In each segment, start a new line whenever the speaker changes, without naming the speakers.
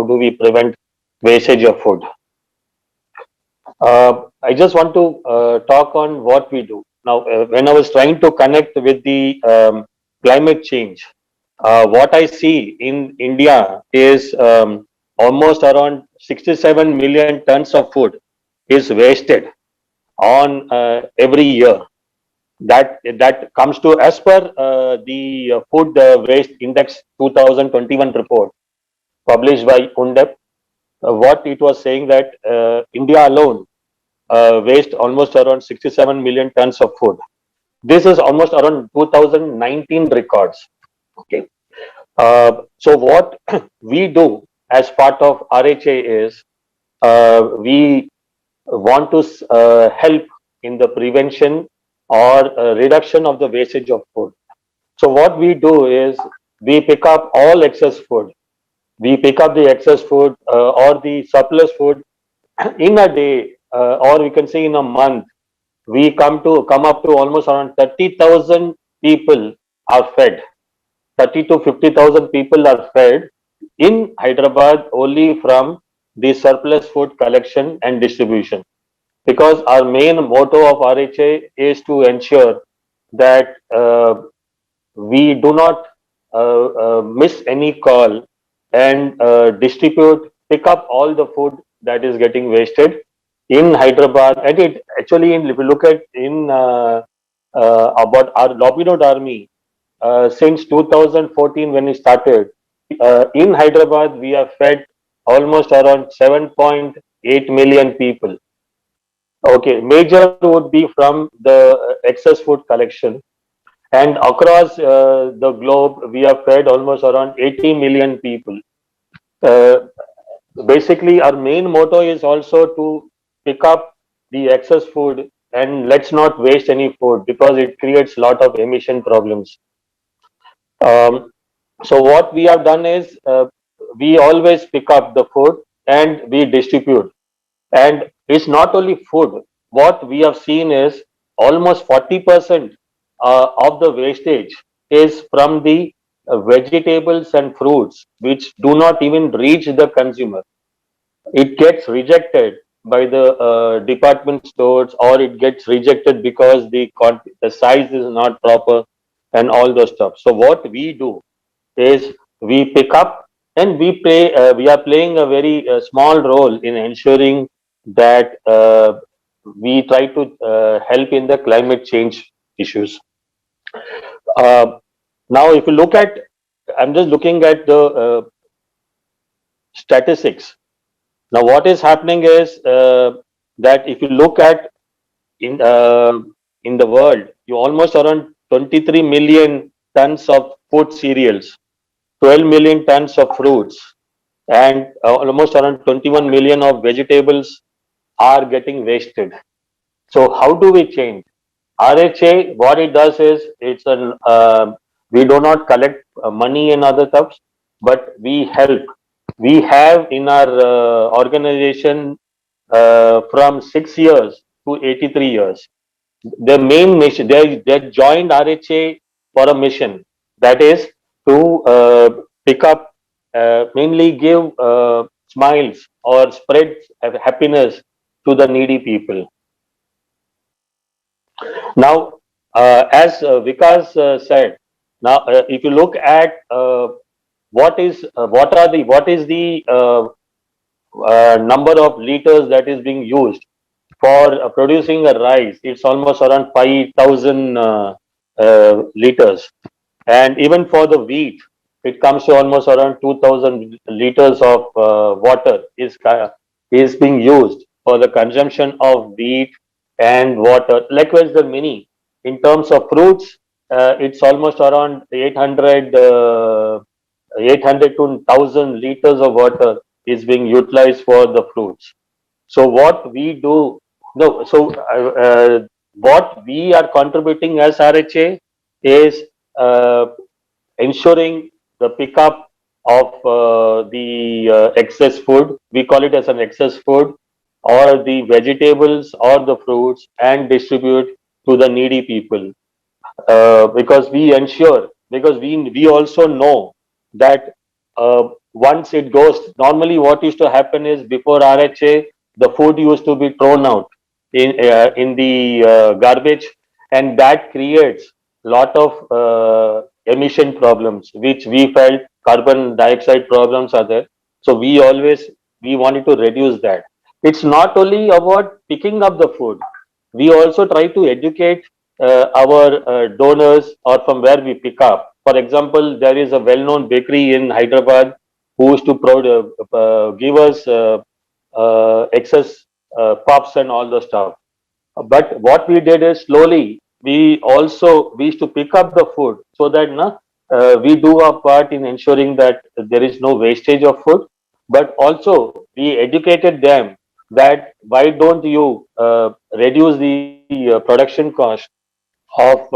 how do we prevent wastage of food. I just want to talk on what we do. Now, when I was trying to connect with the climate change, what I see in India is almost around 67 million tons of food is wasted on every year. That comes to, as per the Food Waste Index 2021 report published by UNDEP. What it was saying that India alone waste almost around 67 million tons of food. This is almost around 2019 records. Okay. So what we do as part of RHA is we want to help in the prevention or reduction of the wastage of food. So what we do is we pick up all excess food. We pick up the excess food or the surplus food in a day, or we can say in a month. We come up to almost around 30,000 people are fed. 30 to 50,000 people are fed in Hyderabad only from the surplus food collection and distribution. Because our main motto of RHA is to ensure that we do not miss any call and pick up all the food that is getting wasted in Hyderabad. And it actually, if you look at in about our Lobby Road Army, since 2014 when we started, in Hyderabad we have fed almost around 7.8 million people. Okay, major would be from the excess food collection, and across the globe we have fed almost around 80 million people. Uh, Basically, our main motto is also to pick up the excess food and let's not waste any food because it creates a lot of emission problems. Um, so what we have done is we always pick up the food and we distribute. And it's not only food. What we have seen is almost 40% of the wastage is from the vegetables and fruits, which do not even reach the consumer. It gets rejected by the department stores, or it gets rejected because the size is not proper and all those stuff. So what we do is we pick up and we are playing a very small role in ensuring that we try to help in the climate change issues. uh, Now if you look at, I'm just looking at the statistics. Now what is happening is that if you look at in uh, in the world, you almost around 23 million tons of food cereals, 12 million tons of fruits, and almost around 21 million of vegetables are getting wasted. So how do we change? RHA, what it does is we do not collect money and other stuff, but we help. We have in our organization from 6 years to 83 years. The main mission, they joined RHA for a mission, that is to pick up, mainly give smiles or spread happiness to the needy people. Now, as Vikas said, now if you look at what is the number of liters that is being used for producing a rice, it's almost around 5,000 liters. And even for the wheat, it comes to almost around 2,000 liters of water is being used for the consumption of wheat and water. Likewise, the mini. In terms of fruits, it's almost around 800 to 1,000 liters of water is being utilized for the fruits. So what we do, no, so what we are contributing as RHA is uh, ensuring the pickup of the excess food. We call it as an excess food, or the vegetables or the fruits, and distribute to the needy people. Because we ensure, because we also know that once it goes, normally what used to happen is before RHA, the food used to be thrown out in the garbage, and that creates lot of emission problems, which we felt carbon dioxide problems are there. So we wanted to reduce that. It's not only about picking up the food. We also try to educate our donors or from where we pick up. For example, there is a well-known bakery in Hyderabad who used to give us excess puffs and all the stuff. But what we did is slowly we used to pick up the food so that we do our part in ensuring that there is no wastage of food. But also we educated them that why don't you reduce the production cost of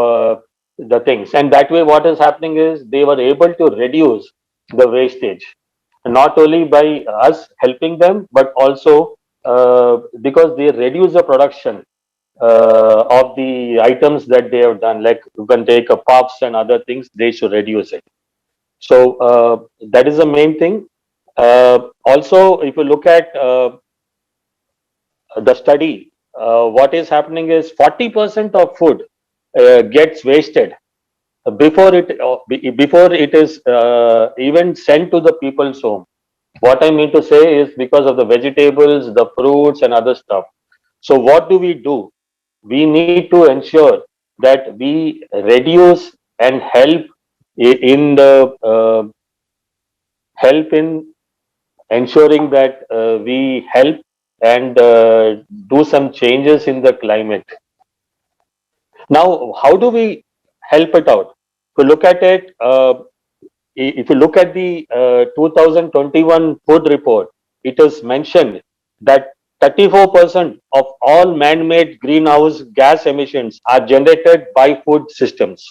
the things, and that way what is happening is they were able to reduce the wastage, not only by us helping them but also because they reduce the production of the items that they have done, like you can take a puffs and other things, they should reduce it. So that is the main thing. Also, if you look at the study, what is happening is 40% of food gets wasted before it is even sent to the people's home. What I mean to say is because of the vegetables, the fruits, and other stuff. So what do we do? We need to ensure that we reduce and in the help in ensuring that we help and do some changes in the climate. Now, how do we help it out? If you look at it, if you look at the 2021 food report, it is mentioned that 34% of all man-made greenhouse gas emissions are generated by food systems.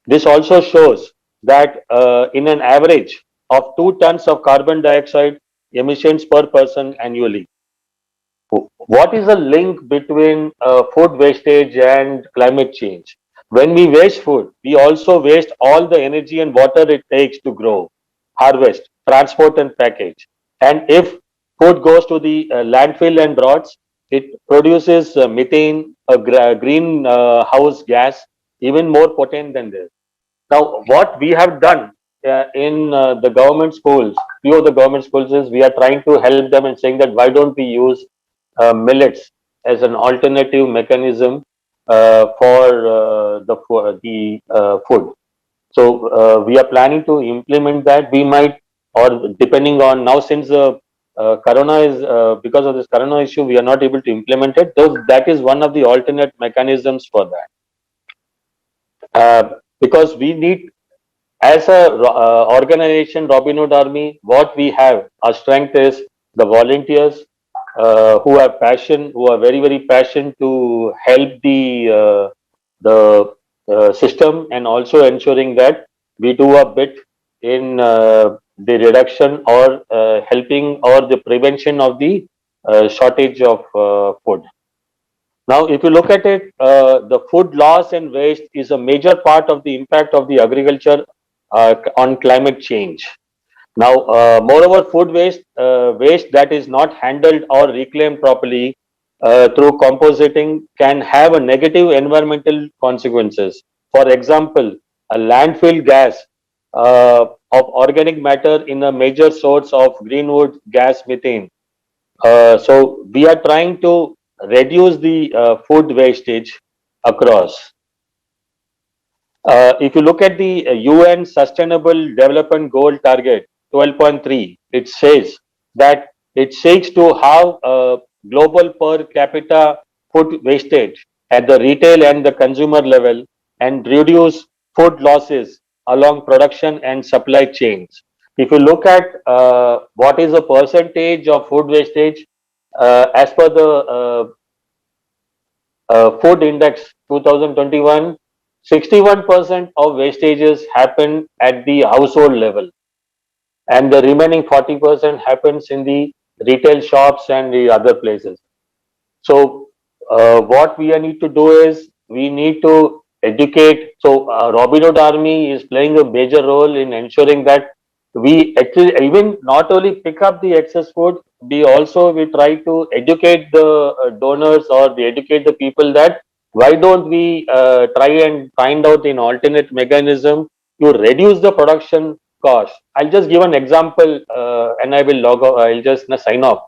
This also shows that in an average of 2 tons of carbon dioxide emissions per person annually. What is the link between food wastage and climate change? When we waste food, we also waste all the energy and water it takes to grow, harvest, transport, and package. And if food goes to the landfill and rots, it produces methane, a greenhouse gas, even more potent than this. Now, what we have done in the government schools, few of the government schools, is we are trying to help them and saying that why don't we use millets as an alternative mechanism for the food. So we are planning to implement that. We might, or depending on now, since the corona is because of this corona issue, we are not able to implement it. Though that is one of the alternate mechanisms for that. Because we need, as a organization, Robin Hood Army, what we have, our strength is the volunteers who have passion, who are very, very passionate to help the system, and also ensuring that we do a bit in the reduction or helping or the prevention of the shortage of food. Now, if you look at it, the food loss and waste is a major part of the impact of the agriculture on climate change. Now, moreover, food waste that is not handled or reclaimed properly through compositing can have a negative environmental consequences. For example, a landfill gas of organic matter in a major source of greenwood gas methane. So we are trying to reduce the food wastage across. If you look at the UN Sustainable Development Goal target 12.3, it says that it seeks to have global per capita food wastage at the retail and the consumer level and reduce food losses along production and supply chains. If you look at what is the percentage of food wastage as per the food index 2021, 61% of wastages happen at the household level, and the remaining 40% happens in the retail shops and the other places. So, what we need to do is we need to educate. So, Robin Hood Army is playing a major role in ensuring that we actually even not only pick up the excess food, we try to educate the donors or we educate the people that why don't we try and find out an alternate mechanism to reduce the production cost. I'll just give an example and I will log off, I'll just sign off.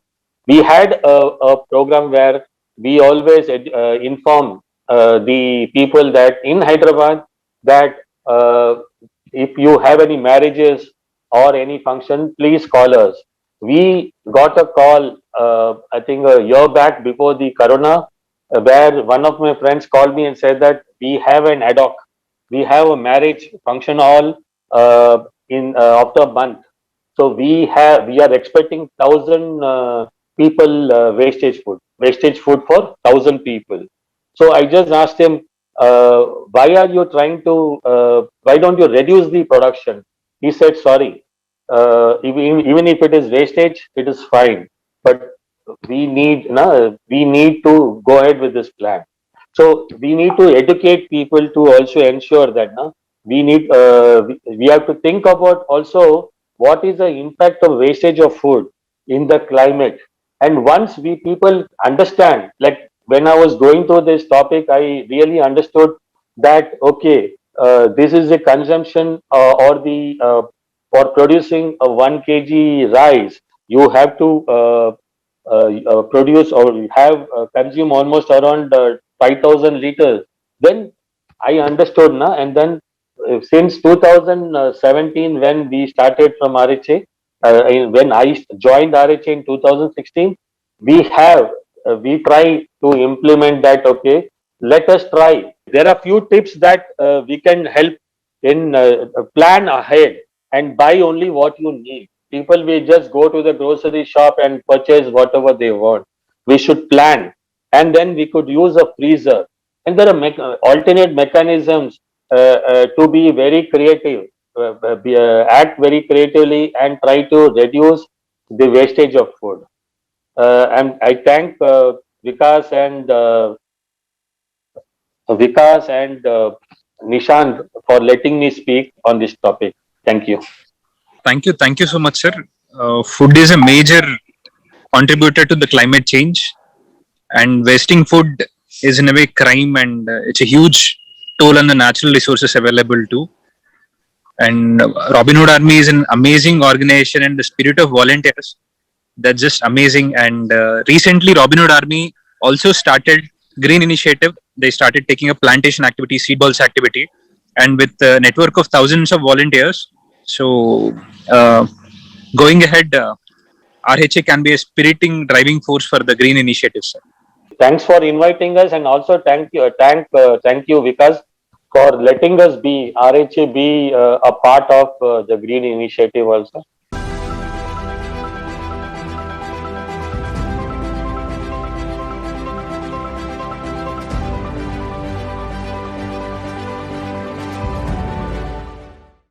We had a program where we always inform the people that in Hyderabad that if you have any marriages or any function, please call us. We got a call, I think a year back before the corona, where one of my friends called me and said that we have an ad hoc, we have a marriage function hall in after a month. So we are expecting 1,000 people wastage food for 1,000 people. So I just asked him, why are you trying to, why don't you reduce the production? He said, sorry, even if it is wastage, it is fine. But we need to go ahead with this plan. So we need to educate people to also ensure that we have to think about also what is the impact of wastage of food in the climate. And once we people understand, like when I was going through this topic, I really understood that okay, this is a consumption or the for producing a 1 kg rice, you have to produce or have consume almost around 5,000 liters. Then I understood na, and then since 2017 when we started from RHA, when I joined RHA in 2016, we have we try to implement that. Okay, let us try. There are few tips that we can help in plan ahead and buy only what you need. People will just go to the grocery shop and purchase whatever they want. We should plan, and then we could use a freezer. And there are alternate mechanisms to be very creative, act very creatively, and try to reduce the wastage of food. And I thank Vikas and Nishant for letting me speak on this topic. Thank you.
Thank you so much, sir. Food is a major contributor to the climate change, and wasting food is in a way crime, and it's a huge toll on the natural resources available too. And Robin Hood Army is an amazing organization, and the spirit of volunteers, that's just amazing. And recently, Robin Hood Army also started Green Initiative. They started taking a plantation activity, seed balls activity, and with a network of thousands of volunteers. So, going ahead, RHA can be a spiriting driving force for the Green Initiative, sir.
Thanks for inviting us, and also thank you, Vikas, for letting us be RHA be a part of the Green Initiative also.